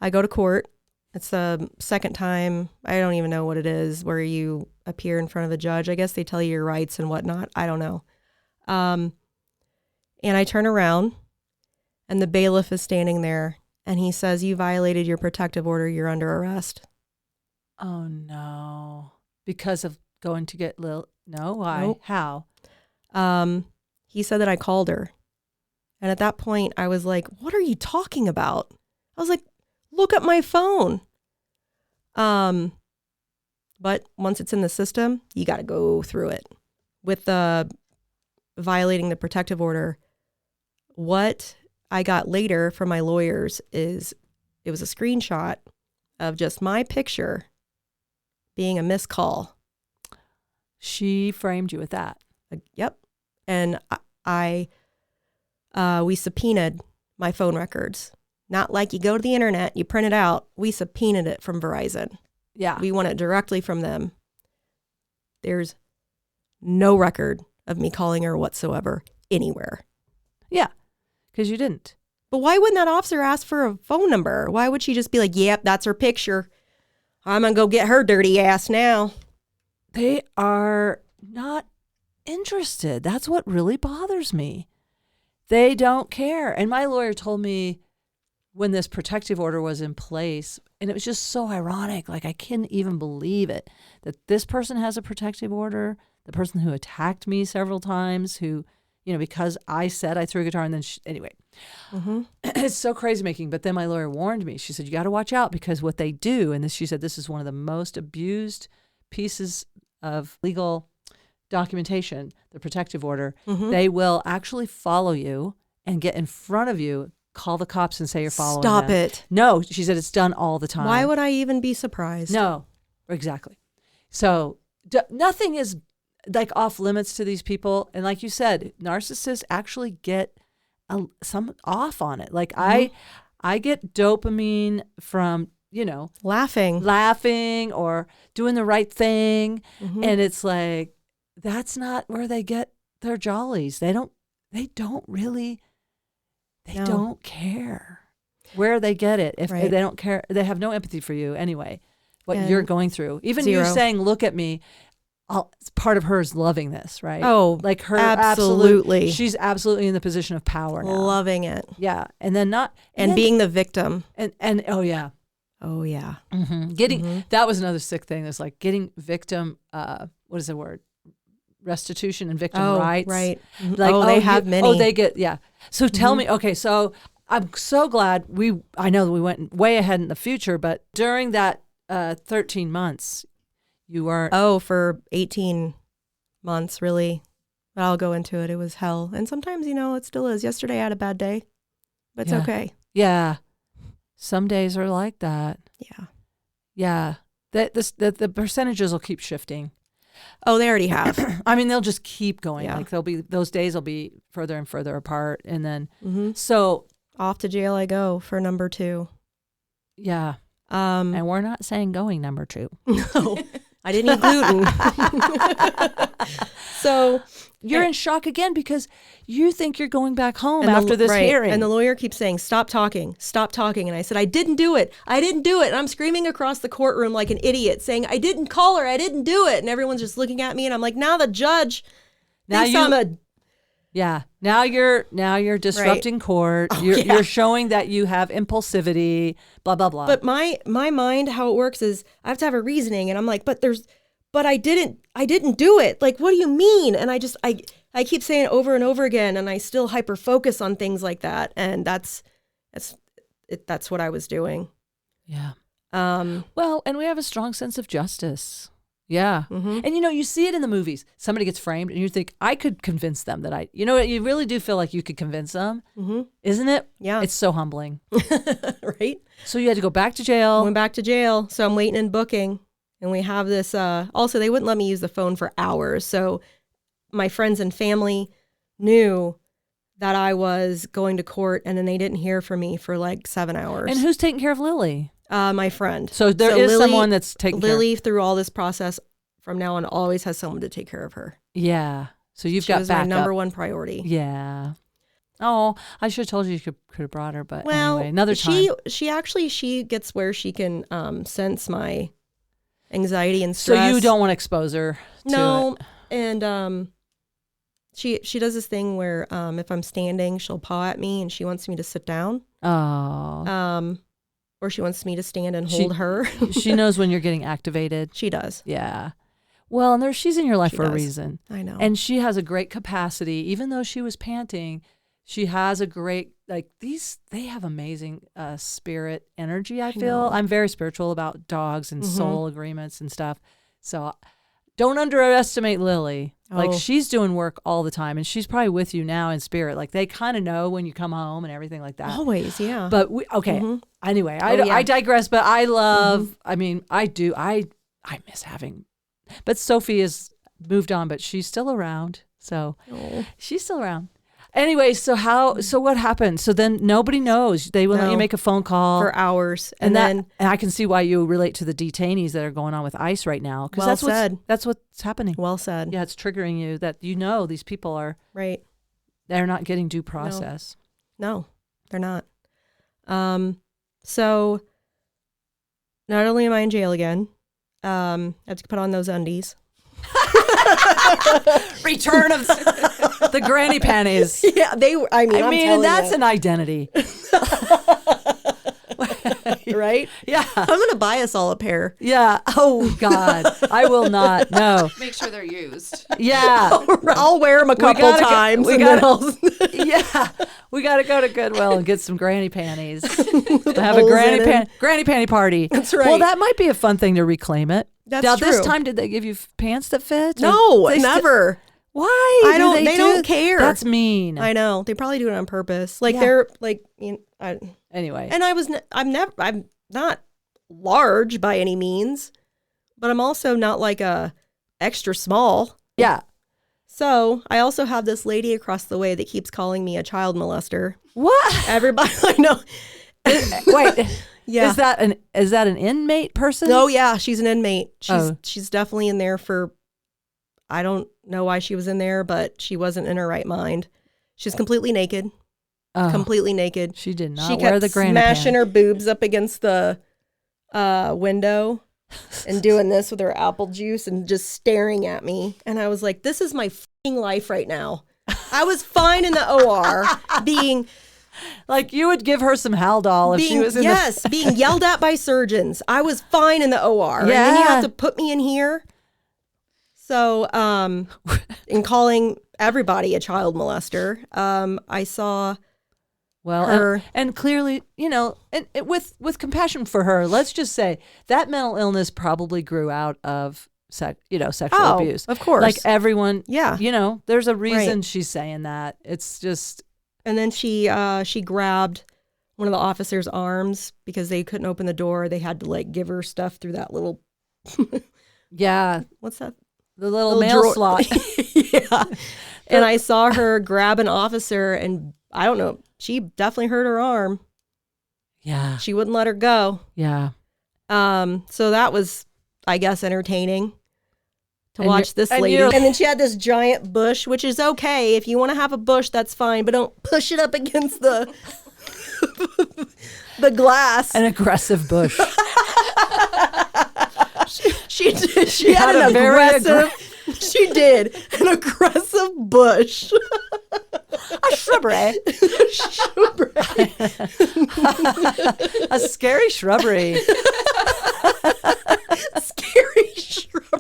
I go to court. It's the second time, I don't even know what it is, where you appear in front of a judge. I guess they tell you your rights and whatnot. I don't know. And I turn around, and the bailiff is standing there, and he says, you violated your protective order. You're under arrest. Oh, no. Because of going to get Lil? No? Why? Nope. How? He said that I called her. And at that point, I was like, what are you talking about? I was like, look at my phone. But once it's in the system, you got to go through it. With the violating the protective order, what I got later from my lawyers is it was a screenshot of just my picture being a missed call. She framed you with that. Yep. And I we subpoenaed my phone records. Not like you go to the internet, you print it out. We subpoenaed it from Verizon. Yeah. We want it directly from them. There's no record of me calling her whatsoever anywhere. Yeah. Because you didn't. But why wouldn't that officer ask for a phone number? Why would she just be like, yep, that's her picture. I'm going to go get her dirty ass now. They are not interested. That's what really bothers me. They don't care. And my lawyer told me when this protective order was in place, and it was just so ironic, like I couldn't even believe it, that this person has a protective order, the person who attacked me several times, who, you know, because I said I threw a guitar and then, anyway. Mm-hmm. It's so crazy making. But then my lawyer warned me. She said, you got to watch out because what they do, and this, she said, this is one of the most abused pieces of legal documentation, the protective order. Mm-hmm. They will actually follow you and get in front of you, call the cops and say you're following Stop them. it. No, she said it's done all the time. Why would I even be surprised? No, exactly. So nothing is like off limits to these people. And like you said, narcissists actually get some off on it. Like I get dopamine from, you know, Laughing or doing the right thing. Mm-hmm. And it's like, that's not where they get their jollies. They don't really, they don't care where they get it. If they don't care, they have no empathy for you anyway, what you're going through. Even you saying, look at me, part of her is loving this, right? Oh, like her absolutely. She's absolutely in the position of power now. Loving it. Yeah. And then and being the victim. And oh yeah. Oh yeah. Mm-hmm. That was another sick thing. It's like getting victim, what is the word? Restitution and victim rights. Right. Mm-hmm. Like, they have many. Oh, they get, yeah. So tell me, okay, so I'm so glad I know that we went way ahead in the future, but during that 13 months, you weren't. Oh, for 18 months, really. But I'll go into it. It was hell. And sometimes, you know, it still is. Yesterday I had a bad day, but it's okay. Yeah. Some days are like that. Yeah. Yeah. The percentages will keep shifting. Oh, they already have. I mean, they'll just keep going. Yeah. Like those days will be further and further apart. And then, Mm-hmm. so. Off to jail I go for number 2. Yeah. And we're not saying going number 2. No, I didn't eat gluten. So you're in shock again because you think you're going back home after this hearing. And the lawyer keeps saying, stop talking. And I said, I didn't do it. And I'm screaming across the courtroom like an idiot saying, I didn't call her. I didn't do it. And everyone's just looking at me. And I'm like, now the judge thinks I'm a... Yeah. Now you're disrupting court. You're showing that you have impulsivity, blah, blah, blah. But my mind, how it works is I have to have a reasoning. And I'm like, but I didn't do it. Like, what do you mean? And I keep saying it over and over again, and I still hyper focus on things like that. And that's what I was doing. Yeah. Well, and we have a strong sense of justice. Yeah. Mm-hmm. And you see it in the movies. Somebody gets framed and you think, I could convince them that you really do feel like you could convince them. Mm-hmm. Isn't it? Yeah. It's so humbling. Right? So you had to go back to jail. Went back to jail. So I'm waiting and booking. And we have this, also they wouldn't let me use the phone for hours. So my friends and family knew that I was going to court, and then they didn't hear from me for like 7 hours. And who's taking care of Lily? My friend. So there is Lily, someone that's taking care of Lily through all this process from now on always has someone to take care of her. Yeah. So you've she got was backup. my number one priority. Yeah. Oh, I should have told you could have brought her, but anyway, another time. She gets where she can sense my anxiety and stress. So you don't want to expose her to it. And she does this thing where if I'm standing, she'll paw at me and she wants me to sit down. Oh. Or she wants me to stand and hold her. She knows when you're getting activated. She does. Yeah. Well, and she's in your life for a reason. I know. And she has a great capacity. Even though she was panting, she has a great, they have amazing spirit energy, I feel. I'm very spiritual about dogs and soul agreements and stuff. So don't underestimate Lily. Like, she's doing work all the time, and she's probably with you now in spirit. Like, they kind of know when you come home and everything like that. Always, yeah. But anyway, I digress, but I love, I mean, I miss having, but Sophie has moved on, but she's still around. So she's still around. Anyway, so what happened? So then nobody knows. They will let you make a phone call for hours, and I can see why you relate to the detainees that are going on with ICE right now. Well said. That's what's happening. Well said. Yeah, it's triggering you that these people are right. They're not getting due process. No, they're not. So not only am I in jail again, I have to put on those undies. Return of the granny panties. Yeah, I'm telling that's you. an identity. Right? Yeah. I'm going to buy us all a pair. Yeah. Oh, God. I will not. No. Make sure they're used. Yeah. I'll wear them a couple times. Yeah. We got to go to Goodwill and get some granny panties. Have a granny panty party. That's right. Well, that might be a fun thing to reclaim it. That's now, true. this time, did they give you pants that fit? No, never. Why? They don't care. That's mean. I know. They probably do it on purpose. Like Yeah. they're Anyway. And I'm not large by any means, but I'm also not like a extra small. Yeah. So I also have this lady across the way that keeps calling me a child molester. What? Everybody, I know. Wait. Yeah. Is that an inmate person? Oh yeah, she's an inmate. Oh. She's definitely in there for, I don't know why she was in there, but she wasn't in her right mind. She's completely naked. Oh. Completely naked. She did not She wear kept the granny smashing pants. her boobs up against the window and doing this with her apple juice and just staring at me. And I was like, this is my f***ing life right now. I was fine in the OR being... Like you would give her some Haldol if she was in being yelled at by surgeons. I was fine in the OR. And then you have to put me in here. So, in calling everybody a child molester, I saw her. And clearly, and with compassion for her, let's just say that mental illness probably grew out of sexual abuse. Of course. Like everyone, yeah. There's a reason she's saying that. It's just. And then she grabbed one of the officers' arms because they couldn't open the door. They had to give her stuff through that little. Yeah. What's that? The little mail slot. Yeah. And I saw her grab an officer and I don't know, she definitely hurt her arm. Yeah. She wouldn't let her go. Yeah. So that was, I guess, entertaining to watch this lady. And then she had this giant bush, which is okay. If you want to have a bush, that's fine, but don't push it up against the the glass. An aggressive bush. She did. She had an aggressive. She did an aggressive bush. A shrubbery. A scary shrubbery. Scary shrubbery.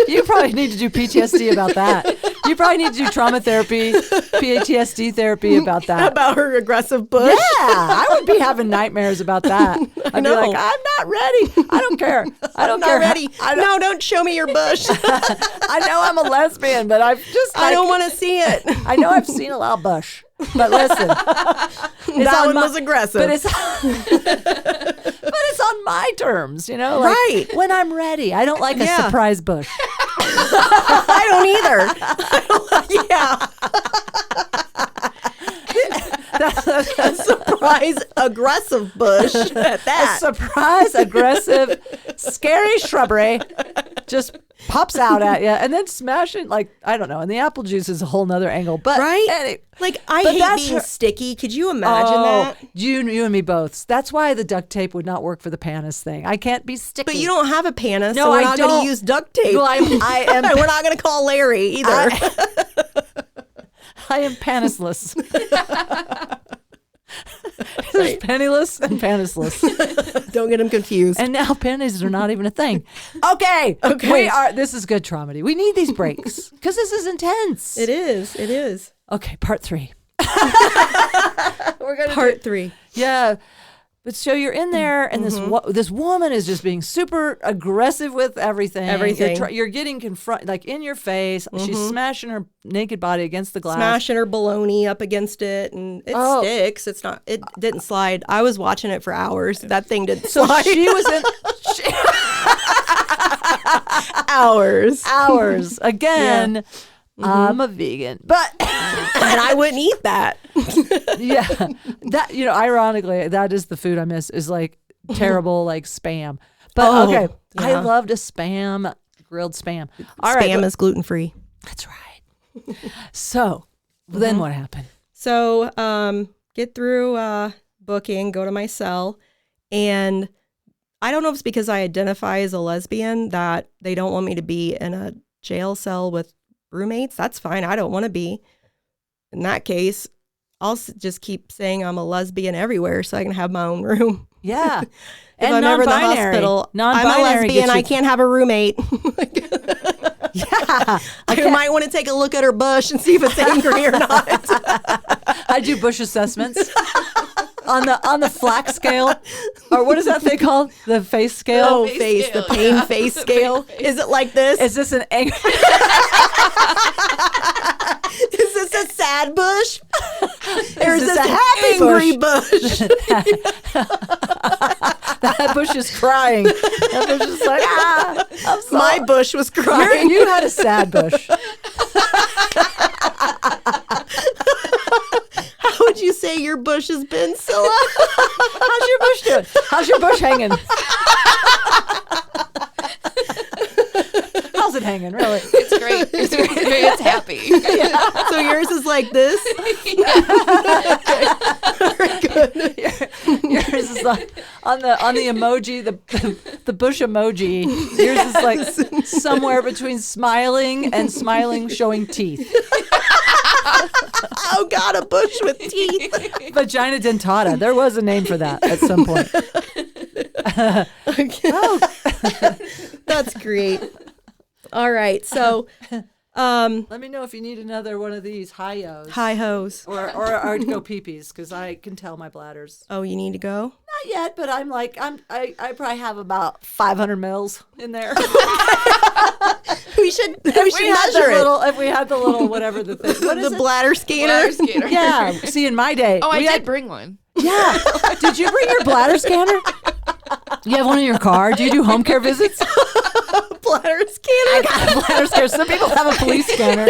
You probably need to do PTSD about that. You probably need to do trauma therapy, PTSD therapy about that. About her aggressive bush? Yeah, I would be having nightmares about that. I'd be like, I'm not ready. I don't care. I don't care. Not ready. No, don't show me your bush. I know I'm a lesbian, but I don't want to see it. I know I've seen a lot of bush. But listen, that one was aggressive. But it's on my terms, right. When I'm ready. I don't like a surprise bush. I don't either. Yeah. A surprise aggressive bush at that. A surprise aggressive scary shrubbery just pops out at you and then smashing I don't know. And the apple juice is a whole nother angle. But right? I hate being sticky. Could you imagine that? You and me both. That's why the duct tape would not work for the panis thing. I can't be sticky. But you don't have a panis, no, so we're I not going to use duct tape. Well, I am. We're not going to call Larry either. I am panisless. There's penniless and panisless. Don't get them confused. And now panties are not even a thing. Okay. This is good traumedy. We need these breaks because this is intense. It is. Okay, part 3. We're gonna part 3. Yeah. But so you're in there, and this woman is just being super aggressive with everything. You're getting confronted, in your face. She's smashing her naked body against the glass. Smashing her baloney up against it, and it sticks. It didn't slide. I was watching it for hours. That thing didn't slide. So she was in... Hours. Again... Yeah. I'm a vegan, but And I wouldn't eat that. yeah, that ironically, that is the food I miss is like terrible like spam. But okay, I yeah. loved a grilled spam. All right, Spam is gluten free. that's right. So then what happened? So get through booking, go to my cell, and I don't know if it's because I identify as a lesbian that they don't want me to be in a jail cell with roommates. That's fine. I don't want to be. In that case, I'll just keep saying I'm a lesbian everywhere so I can have my own room. Yeah. If And I'm ever in the non-binary. hospital, I'm a Non-binary lesbian. gets I you- can't have a roommate. Yeah. I might want to take a look at her bush and see if it's angry or not. I do bush assessments on the flax scale, or what is that thing called? The face scale. Oh, Face face, scale, the pain yeah. face The scale. pain face. Is it like this? Is this an angry? Is this a sad bush? Or is this this a an happy angry bush? That bush is crying. That bush is like, I'm sorry. My bush was crying. You had a sad bush. How would you say your bush has been, Scylla? How's your bush doing? How's your bush hanging? How's it hanging, really? It's great. It's great. It's happy. So yours is like this? Very good. Yours is like on the emoji, the bush emoji. Yours is like somewhere between smiling and smiling showing teeth. Oh, God, a bush with teeth. Vagina dentata. There was a name for that at some point. That's great. All right. So, Let me know if you need another one of these hi-yos. hi hos. Or to go pee-pees, because I can tell my bladder's. Oh, you need to go? Not yet, but I probably have about 500 mils in there. We should If we had measure it. if we had the little whatever the thing. What is The it? bladder scanner. Bladder scanner. Yeah. See, in my day, Oh, I we did had. bring one. Yeah. Did you bring your bladder scanner? You have one in your car? Do you do home care visits? Bladder scanner. Bladder scanner. Some people have a police scanner.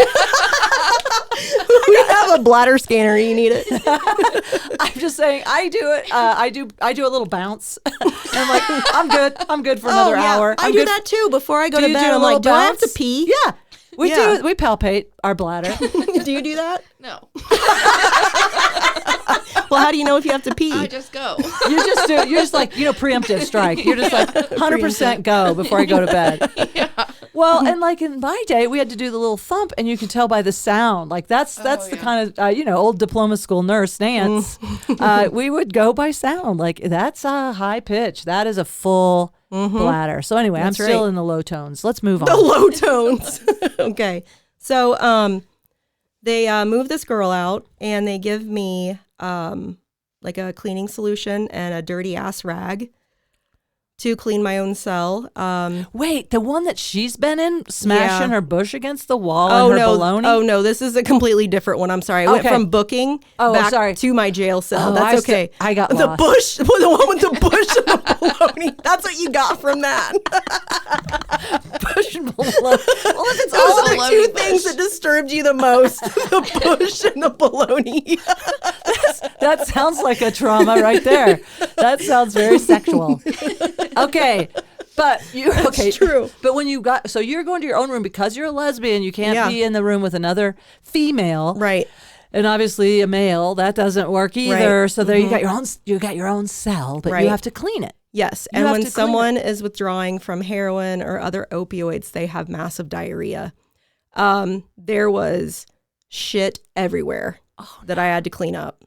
We have a bladder scanner. You need it. I'm just saying, I do it. I do a little bounce. And I'm like, I'm good for another hour. I I'm do good that too. Before I go Do to you bed, do a I'm little like, do I have to bounce? pee? Yeah. We Yeah. do. We palpate our bladder. Do you do that? No. Well, how do you know if you have to pee? I just go. You just do. You're just like, preemptive strike. You're just like 100% go before I go to bed. Yeah. Well, and like in my day, we had to do the little thump, and you could tell by the sound. Like that's the yeah. kind of old diploma school nurse Nance. We would go by sound. Like that's a high pitch. That is a full bladder. So anyway, That's I'm still right. in the low tones. Let's move The on. low tones. Okay. So they move this girl out, and they give me like a cleaning solution and a dirty ass rag to clean my own cell. Wait, the one that she's been in, smashing Yeah. her bush against the wall Oh and her no! baloney? Oh no! This is a completely different one. I'm sorry. I went Okay. from booking back sorry. to my jail cell. Oh, That's okay. I got the lost. bush, the one with the bush and the baloney. That's what you got from that. Bush and baloney. Well, if it's Those all are the baloney two bush. things that disturbed you the most: the bush and the baloney. that sounds like a trauma right there. That sounds very sexual. Okay. But true. But when you so you're going to your own room because you're a lesbian, you can't Yeah. be in the room with another female. Right. And obviously a male, that doesn't work either. Right. So there you got your own cell, but Right. you have to clean it. Yes, You and have when to clean someone is withdrawing from heroin or other opioids, they have massive diarrhea. There was shit everywhere that I had to clean up.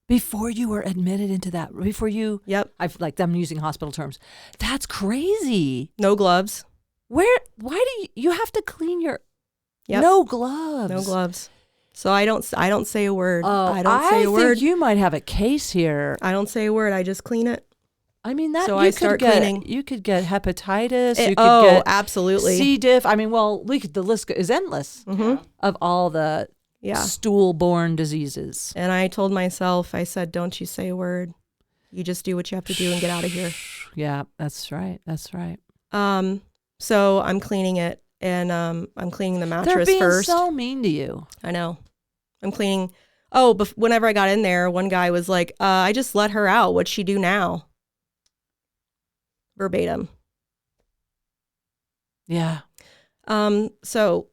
Before you were admitted into that, before you Yep, I'm using hospital terms. That's crazy. no gloves. Why do you have to clean your Yep. no gloves? No gloves. So I don't say a word. Oh, I don't say a word. think you might have a case here. I don't say a word. I just clean it. I mean, that So you I could start get, cleaning. You could get hepatitis. You could Oh, get absolutely. C. diff. I mean, well, the list is endless of all the Yeah. stool-borne diseases. And I told myself, I said, don't you say a word. You just do what you have to do and get out of here. Yeah, that's right. That's right. So I'm cleaning it. and I'm cleaning the They're mattress being first. so mean to you. I know. I'm cleaning. Oh, whenever I got in there, one guy was like, I just let her out. What'd she do now? Verbatim. Yeah. So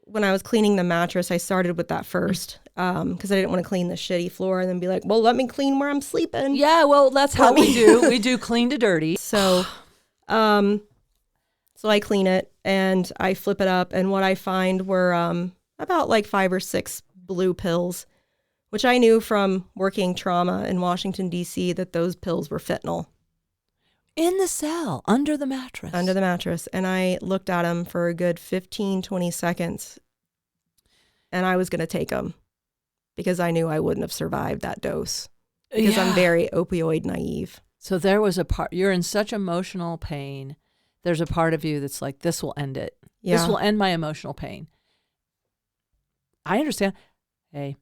when I was cleaning the mattress, I started with that first because I didn't want to clean the shitty floor and then be like, well, let me clean where I'm sleeping. Yeah, well, that's how we do. We do clean to dirty. So, so I clean it and I flip it up, and what I find were about like 5 or 6 blue pills, which I knew from working trauma in Washington, D.C., that those pills were fentanyl. In the cell, under the mattress. Under the mattress. And I looked at them for a good 15, 20 seconds, and I was going to take them because I knew I wouldn't have survived that dose because I'm very opioid naive. So there was a part, you're in such emotional pain. There's a part of you that's like, this will end it. Yeah. This will end my emotional pain. I understand. Hey,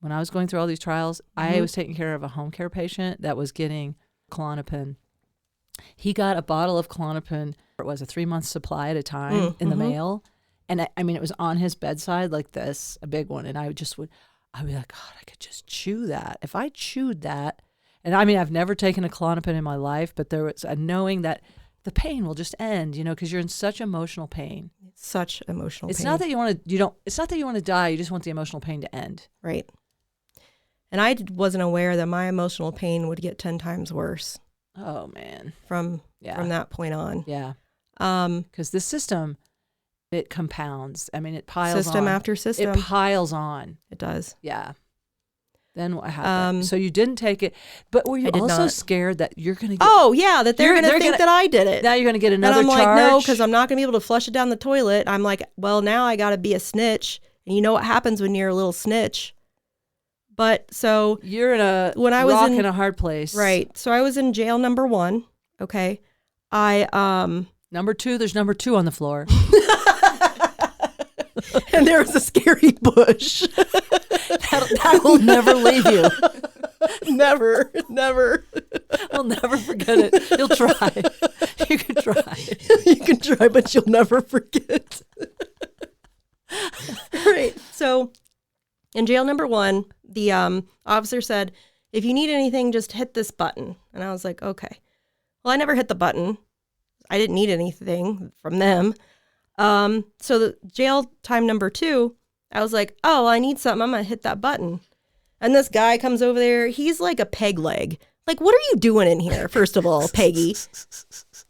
when I was going through all these trials, I was taking care of a home care patient that was getting Klonopin. He got a bottle of Klonopin. It was a 3-month supply at a time in the mail. And I mean, it was on his bedside like this, a big one. And I'd be like, God, I could just chew that. If I chewed that, and I mean, I've never taken a Klonopin in my life, but there was a knowing that the pain will just end, because you're in such emotional pain. Such emotional pain. It's not that it's not that you want to die. You just want the emotional pain to end. Right. And I wasn't aware that my emotional pain would get 10 times worse. Oh man. From that point on. Yeah. Because the system, it compounds. I mean, it piles on. System after system. It piles on. It does. Yeah. Then what happened? So you didn't take it, but were you also scared that you're going to get... Oh, yeah, that they're going to think that I did it. Now you're going to get another charge. charge? And I'm like, no, because I'm not going to be able to flush it down the toilet. I'm like, well, now I got to be a snitch. And you know what happens when you're a little snitch. But so... You're in a rock in a hard place. Right. So I was in jail number 1. Okay. Number 2, there's number 2 on the floor. And there was a scary bush. That will never leave you. Never. I'll never forget it. You'll try. You can try. You can try, but you'll never forget. Right. So in jail number 1, the officer said, if you need anything, just hit this button. And I was like, okay. Well, I never hit the button. I didn't need anything from them. So the jail time number 2, I was like, oh, I need something. I'm going to hit that button. And this guy comes over there. He's like a peg leg. Like, what are you doing in here, first of all, Peggy?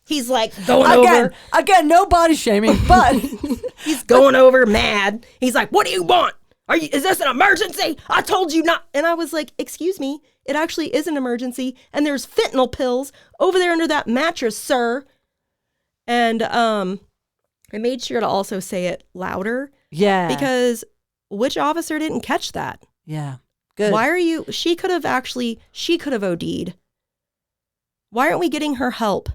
He's like going over. Again, no body shaming, but he's going over mad. He's like, what do you want? Is this an emergency? I told you not. And I was like, excuse me, it actually is an emergency. And there's fentanyl pills over there under that mattress, sir. And I made sure to also say it louder. Yeah. Because which officer didn't catch that? Yeah. Good. She could have OD'd. Why aren't we getting her help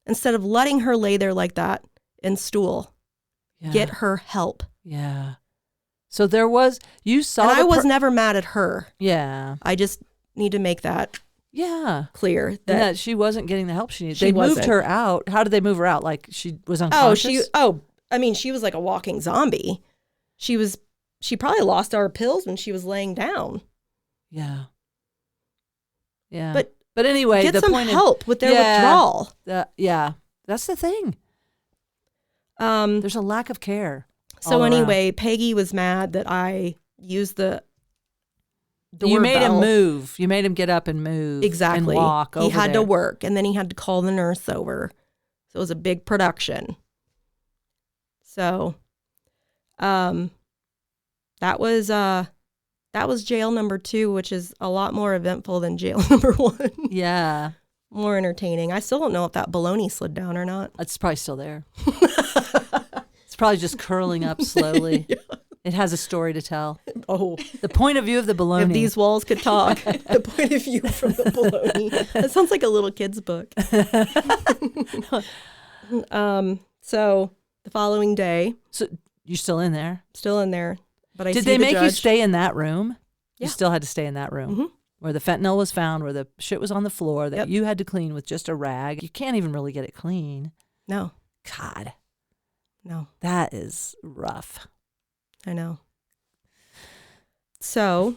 instead of letting her lay there like that in stool? Yeah. Get her help. Yeah. So you saw. And I was never mad at her. Yeah. I just need to make that clear that she wasn't getting the help she needed. They moved her out. How did they move her out? Like she was unconscious? I mean, she was like a walking zombie. She probably lost our pills when she was laying down. Yeah. Yeah. But anyway, get some help with their withdrawal. That's the thing. There's a lack of care. So anyway, Peggy was mad that I used the doorbell. You made him move. You made him get up and move. Exactly. And walk over He had there. to work, and then he had to call the nurse over. So it was a big production. So, that was jail number 2, which is a lot more eventful than jail number 1. Yeah. More entertaining. I still don't know if that baloney slid down or not. It's probably still there. It's probably just curling up slowly. Yeah. It has a story to tell. Oh. The point of view of the baloney. If these walls could talk. The point of view from the baloney. That sounds like a little kid's book. So the following day. So you're still in there? Still in there. But Did they make you stay in that room? Yeah. You still had to stay in that room. Mm-hmm. Where the fentanyl was found, where the shit was on the floor that you had to clean with just a rag. You can't even really get it clean. No. God. No, That is rough. I know. So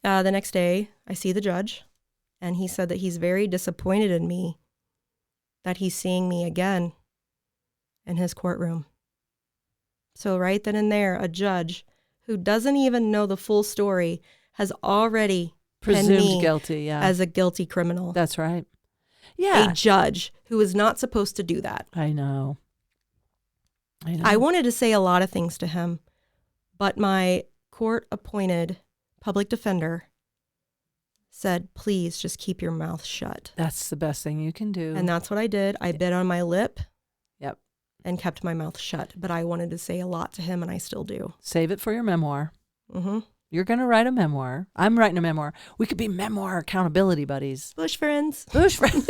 the next day, I see the judge, and he said that he's very disappointed in me that he's seeing me again in his courtroom. So right then and there, a judge who doesn't even know the full story has already pinned Presumed me guilty, yeah. as a guilty criminal. That's right. Yeah. A judge who is not supposed to do that. I know. I wanted to say a lot of things to him, but my court-appointed public defender said, please just keep your mouth shut. That's the best thing you can do. And that's what I did. I bit on my lip. Yep. And kept my mouth shut. But I wanted to say a lot to him, and I still do. Save it for your memoir. Mm-hmm. You're going to write a memoir. I'm writing a memoir. We could be memoir accountability buddies. Bush friends. Bush friends.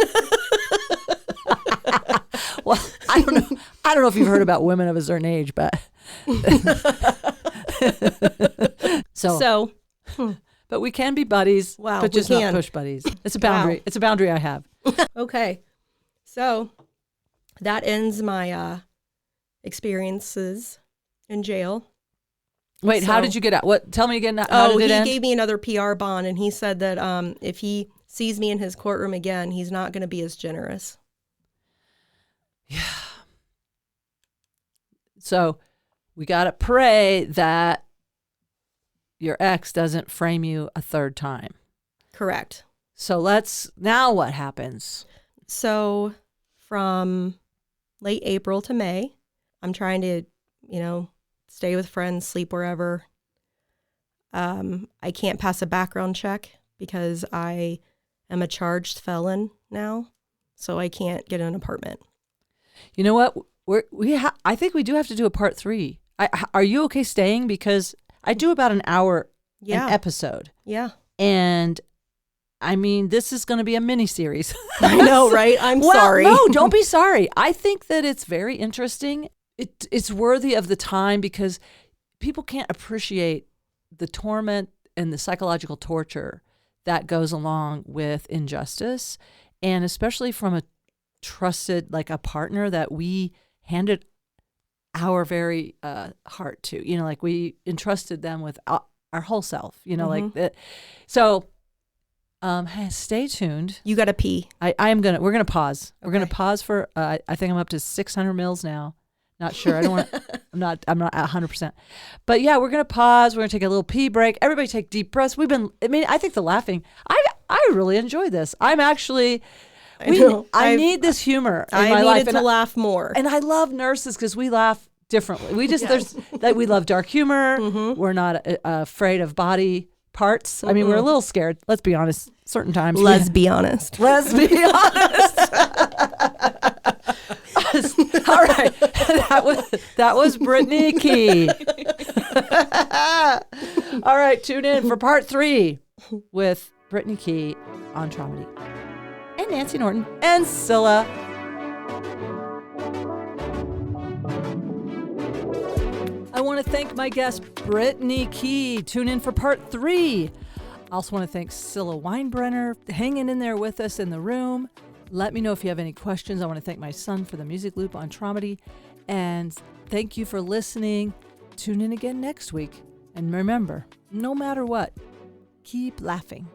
Well, I don't know if you've heard about women of a certain age, but but we can be buddies. Wow, but just we not can. push buddies. It's a boundary. Wow. It's a boundary I have. Okay. So that ends my experiences in jail. Wait, how So- did you get out? What? Tell me again. How did it he end? gave me another PR bond, and he said that if he sees me in his courtroom again, he's not going to be as generous. Yeah. So we got to pray that your ex doesn't frame you a third time. Correct. So now what happens? So from late April to May, I'm trying to, stay with friends, sleep wherever. I can't pass a background check because I am a charged felon now, so I can't get an apartment. You know what? I think we do have to do a part 3. Are you okay staying? Because I do about an hour Yeah. an episode. Yeah. And I mean, this is going to be a mini series. I know, right? I'm sorry. No, don't be sorry. I think that it's very interesting. It's worthy of the time because people can't appreciate the torment and the psychological torture that goes along with injustice, and especially from a trusted, like a partner that we handed our very heart to, like we entrusted them with our whole self, like that. So stay tuned. You got to pee. we're going to pause. We're going to Okay. pause for, I think I'm up to 600 mils now. Not sure. I'm not 100%. But yeah, we're going to pause. We're going to take a little pee break. Everybody take deep breaths. I think the laughing, I really enjoy this. I'm actually, I need this humor in my life. I needed to laugh more. And I love nurses because we laugh differently. We just, we love dark humor. We're not afraid of body parts. I mean, we're a little scared. Let's be honest. Certain times. Let's be honest. Let's be honest. All right. That was Brittany Key. All right. Tune in for part 3 with Brittany Key on Traumedy. And Nancy Norton and Scylla. I want to thank my guest, Brittany Key. Tune in for part 3. I also want to thank Scylla Weinbrenner hanging in there with us in the room. Let me know if you have any questions. I want to thank my son for the music loop on Traumedy. And thank you for listening. Tune in again next week. And remember, no matter what, keep laughing.